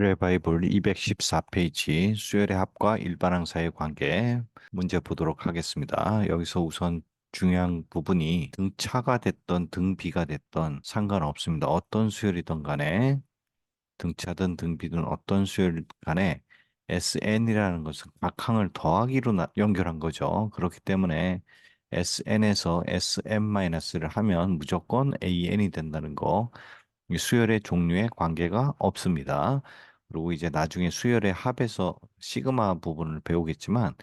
바이블 214페이지 수열의 합과 일반항 사이의 관계 문제 보도록 하겠습니다. 여기서 우선 중요한 부분이 등차가 됐던 등비가 됐던 상관없습니다. 어떤 수열이든 간에 등차든 등비든 어떤 수열 간에 SN이라는 것은 각 항을 더하기로 연결한 거죠. 그렇기 때문에 SN에서 SM-를 하면 무조건 AN이 된다는 거. 이 수열의 종류에 관계가 없습니다. 그리고 이제 나중에 수열의 합에서 시그마 부분을 배우겠지만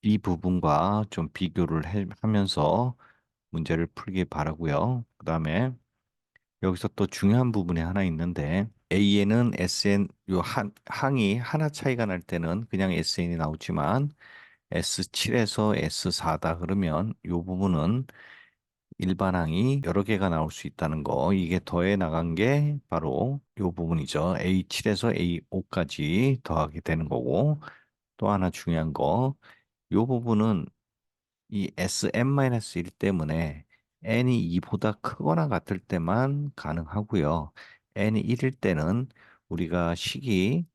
이 부분과 좀 비교를 하면서 문제를 풀기 바라고요. 그다음에 여기서 또 중요한 부분이 하나 있는데 A에는 SN 요 항이 하나 차이가 날 때는 그냥 SN이 나오지만 S7에서 S4다 그러면 요 부분은 일반항이 여러 개가 나올 수 있다는 거. 이게 더해 나간 게 바로 이 부분이죠. A7에서 A5까지 더하게 되는 거고. 또 하나 중요한 거. 이 부분은 이 SM-1 때문에 n이 2보다 크거나 같을 때만 가능하고요. n이 1일 때는 우리가 식이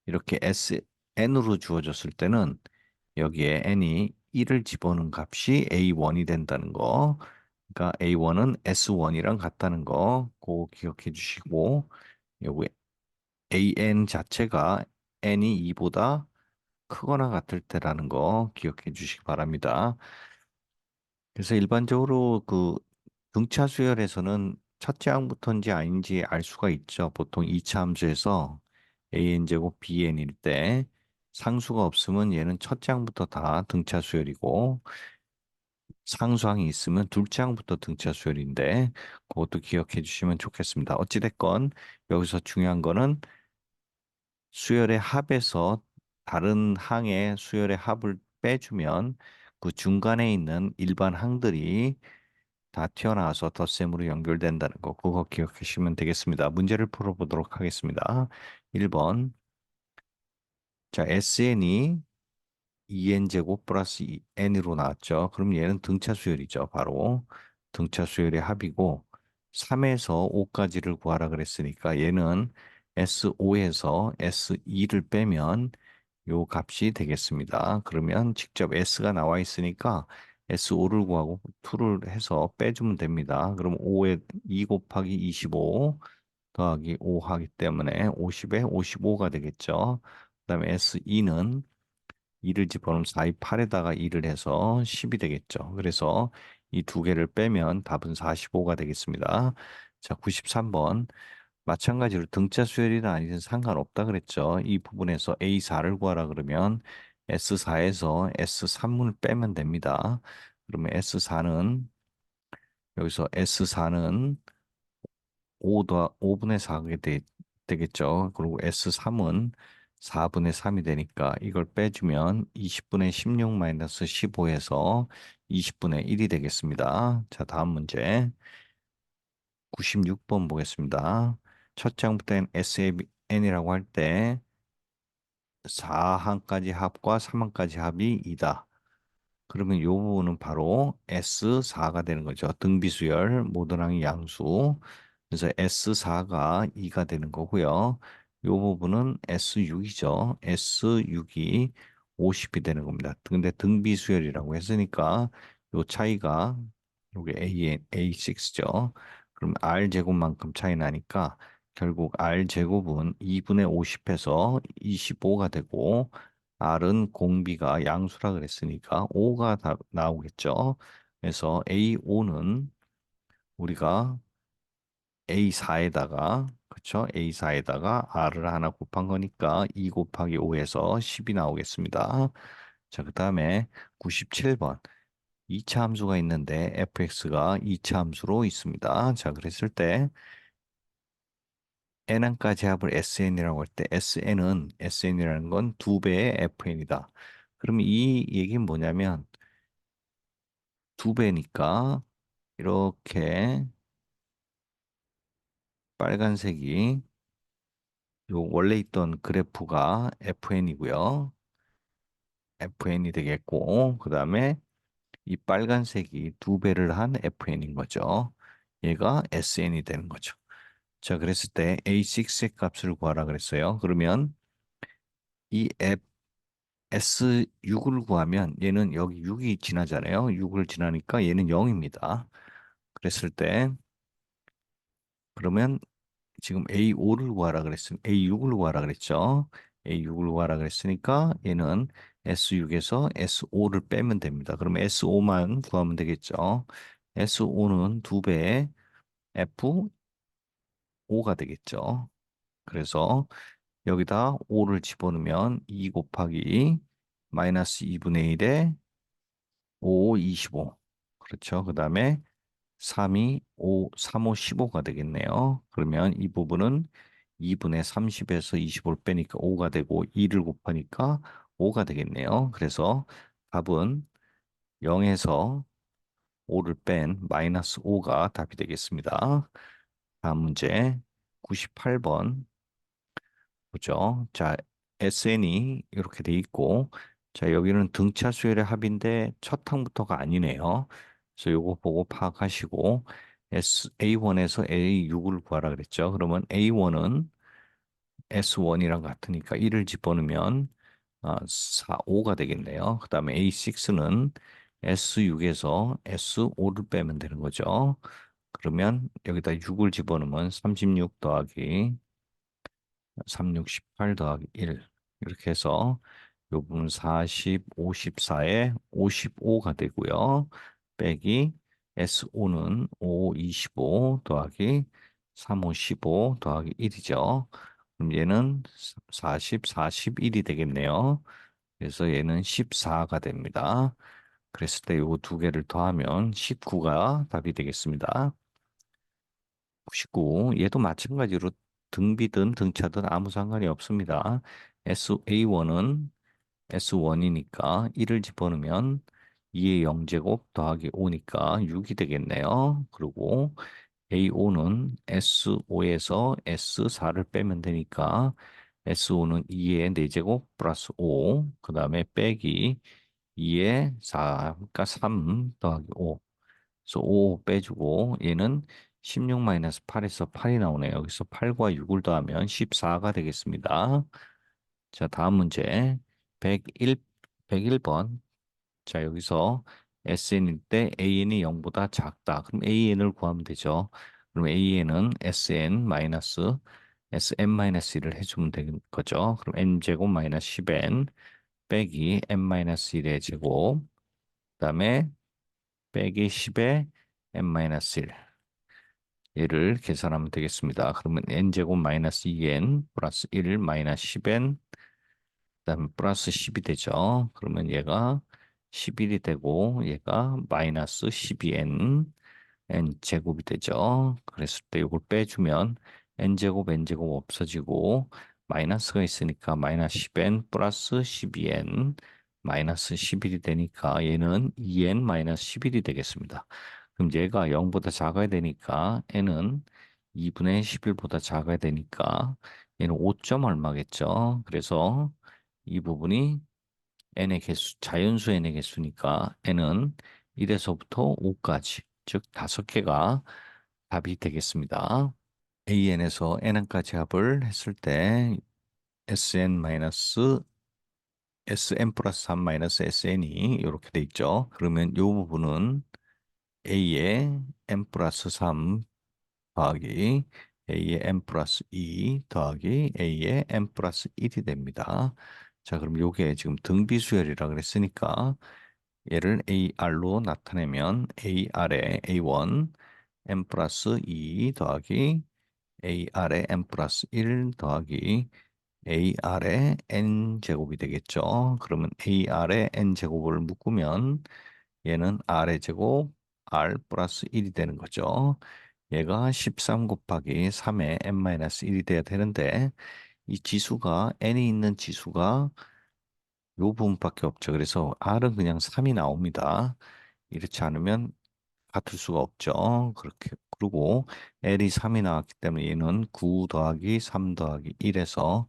이렇게 n으로 주어졌을 때는 여기에 n이 1을 집어넣은 값이 A1이 된다는 거. 그러니까 A1은 S1이랑 같다는 거, 그거 기억해 주시고, 여기 AN 자체가 N이 2보다 크거나 같을 때라는 거 기억해 주시기 바랍니다. 그래서 일반적으로 그 등차 수열에서는 첫째 항부터인지 아닌지 알 수가 있죠. 보통 2차 함수에서 AN제곱 BN일 때 상수가 없으면 얘는 첫째 항부터 다 등차 수열이고, 상수항이 있으면 둘째 항부터 등차 수열인데 그것도 기억해 주시면 좋겠습니다. 어찌됐건 여기서 중요한 거는 수열의 합에서 다른 항의 수열의 합을 빼주면 그 중간에 있는 일반 항들이 다 튀어나와서 덧셈으로 연결된다는 거, 그거 기억하시면 되겠습니다. 문제를 풀어보도록 하겠습니다. 1번. 자, SN이 2n제곱 플러스 n으로 나왔죠. 그럼 얘는 등차 수열이죠. 바로 등차 수열의 합이고 3에서 5까지를 구하라 그랬으니까 얘는 S5에서 S2를 빼면 요 값이 되겠습니다. 그러면 직접 S가 나와 있으니까 S5를 구하고 2를 해서 빼주면 됩니다. 그럼 5에 2 곱하기 25 더하기 5 하기 때문에 50에 55가 되겠죠. 그다음에 S2는 2를 집어넣으면 4, 2, 8에다가 2를 해서 10이 되겠죠. 그래서 이 두 개를 빼면 답은 45가 되겠습니다. 자, 93번. 마찬가지로 등차 수열이든 아니든 상관없다 그랬죠. 이 부분에서 A4를 구하라 그러면 S4에서 S3문을 빼면 됩니다. 그러면 S4는 여기서 S4는 5분의 4가 되겠죠. 그리고 S3은 4분의 3이 되니까 이걸 빼주면 20분의 16 마이너스 15에서 20분의 1이 되겠습니다. 자, 다음 문제 96번 보겠습니다. 첫 장부터 SN이라고 할 때 4항까지 합과 3항까지 합이 2다. 그러면 이 부분은 바로 S4가 되는 거죠. 등비수열, 모든 항이 양수. 그래서 S4가 2가 되는 거고요. 이 부분은 S6이죠. S6이 50이 되는 겁니다. 근데 등비수열이라고 했으니까 이 차이가 요게 A6죠. 그럼 R 제곱만큼 차이 나니까 결국 R 제곱은 2분의 50에서 25가 되고 R은 공비가 양수라 그랬으니까 5가 다 나오겠죠. 그래서 A5는 우리가 A4에다가 그쵸? A4에다가 R을 하나 곱한 거니까 2 곱하기 5에서 10이 나오겠습니다. 자, 그 다음에 97번. 2차 함수가 있는데 fx가 2차 함수로 있습니다. 자, 그랬을 때 n항까지 합을 sn이라고 할 때 sn이라는 건 두 배의 fn이다. 그럼 이 얘기는 뭐냐면 두 배니까 이렇게 빨간색이 요 원래 있던 그래프가 fn이고요. fn이 되겠고 그다음에 이 빨간색이 두 배를 한 fn인 거죠. 얘가 sn이 되는 거죠. 자, 그랬을 때 A6의 값을 구하라 그랬어요. 그러면 이 앱 S6을 구하면 얘는 여기 6이 지나잖아요. 6을 지나니까 얘는 0입니다. 그랬을 때 그러면 지금 A5를 구하라 A6을 구하라 그랬죠. A6을 구하라 그랬으니까 얘는 S6에서 S5를 빼면 됩니다. 그러면 S5만 구하면 되겠죠. S5는 2배의 F5가 되겠죠. 그래서 여기다 5를 집어넣으면 2 곱하기 마이너스 2분의 1에 5, 25. 그렇죠. 그 다음에 3이 5, 3, 5, 15가 되겠네요. 그러면 이 부분은 2분의 30에서 25를 빼니까 5가 되고 2를 곱하니까 5가 되겠네요. 그래서 답은 0에서 5를 뺀 마이너스 5가 답이 되겠습니다. 다음 문제 98번 보죠. 자, SN이 이렇게 돼 있고, 자, 여기는 등차 수열의 합인데 첫 항부터가 아니네요. 그래서 요거 보고 파악하시고, A1에서 A6을 구하라 그랬죠. 그러면 A1은 S1이랑 같으니까 1을 집어넣으면 5가 되겠네요. 그 다음에 A6는 S6에서 S5를 빼면 되는 거죠. 그러면 여기다 6을 집어넣으면 36 더하기 36, 18 더하기 1. 이렇게 해서 요 부분 40, 54에 55가 되고요. 빼기 S5는 5, 25 더하기 3, 5, 15 더하기 1이죠. 그럼 얘는 40, 41이 되겠네요. 그래서 얘는 14가 됩니다. 그랬을 때 요 두 개를 더하면 19가 답이 되겠습니다. 99. 얘도 마찬가지로 등비든 등차든 아무 상관이 없습니다. SA1은 S1이니까 1을 집어넣으면 2의 0제곱 더하기 5니까 6이 되겠네요. 그리고 A5는 S5에서 S4를 빼면 되니까 S5는 2의 4제곱 플러스 5, 그 다음에 빼기 2의 4, 그러니까 3 더하기 5. 그래서 5 빼주고 얘는 16-8에서 8이 나오네요. 여기서 8과 6을 더하면 14가 되겠습니다. 자, 다음 문제 101번. 자, 여기서 SN일 때 AN이 0보다 작다. 그럼 AN을 구하면 되죠. 그럼 AN은 SN 마이너스 SM-1을 해주면 되는 거죠. 그럼 N제곱 마이너스 10N 빼기 N-1의 제곱 그다음에 빼기 10의 n-1 얘를 계산하면 되겠습니다. 그러면 n제곱 마이너스 2n 플러스 1 마이너스 10n 그다음에 플러스 10이 되죠. 그러면 얘가 11이 되고 얘가 마이너스 12n n제곱이 되죠. 그랬을 때 이걸 빼주면 n제곱 n제곱 없어지고 마이너스가 있으니까 마이너스 10n 플러스 12n 마이너스 11이 되니까 얘는 2n 마이너스 11이 되겠습니다. 그럼 얘가 0보다 작아야 되니까 n은 2분의 11보다 작아야 되니까 얘는 5점 얼마겠죠. 그래서 이 부분이 n의 개수, 자연수 n의 개수니까 n은 1에서부터 5까지, 즉 5개가 답이 되겠습니다. an에서 n까지 합을 했을 때 sn 플러스 3 마이너스 sn이 이렇게 돼 있죠. 그러면 이 부분은 a의 n 플러스 3 더하기 a의 n 플러스 2 더하기 a의 n 플러스 1이 됩니다. 자, 그럼 요게 지금 등비수열이라 그랬으니까 얘를 AR로 나타내면 AR에 A1 n 플러스 2 더하기 AR에 n 플러스 1 더하기 AR의 n 제곱이 되겠죠. 그러면 AR의 n 제곱을 묶으면 얘는 R의 제곱 R 플러스 1이 되는 거죠. 얘가 13 곱하기 3의 n-1이 돼야 되는데 이 지수가 n이 있는 지수가 요 부분밖에 없죠. 그래서 R은 그냥 3이 나옵니다. 이렇지 않으면 같을 수가 없죠. 그렇게. 그리고 L이 3이 나왔기 때문에 얘는 9 더하기 3 더하기 1에서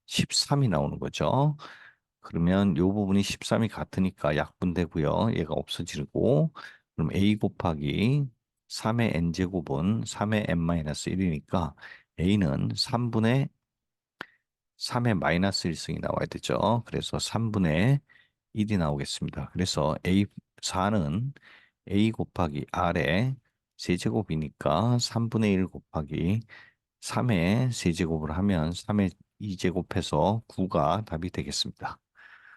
13이 나오는 거죠. 그러면 요 부분이 13이 같으니까 약분되고요. 얘가 없어지고 그럼 A 곱하기 3의 n제곱은 3의 n-1이니까 a는 3분의 3의 마이너스 1승이 나와야 되죠. 그래서 3분의 1이 나오겠습니다. 그래서 A4는 A 곱하기 R의 세제곱이니까 3분의 1 곱하기 3의 세제곱을 하면 3의 2제곱해서 9가 답이 되겠습니다.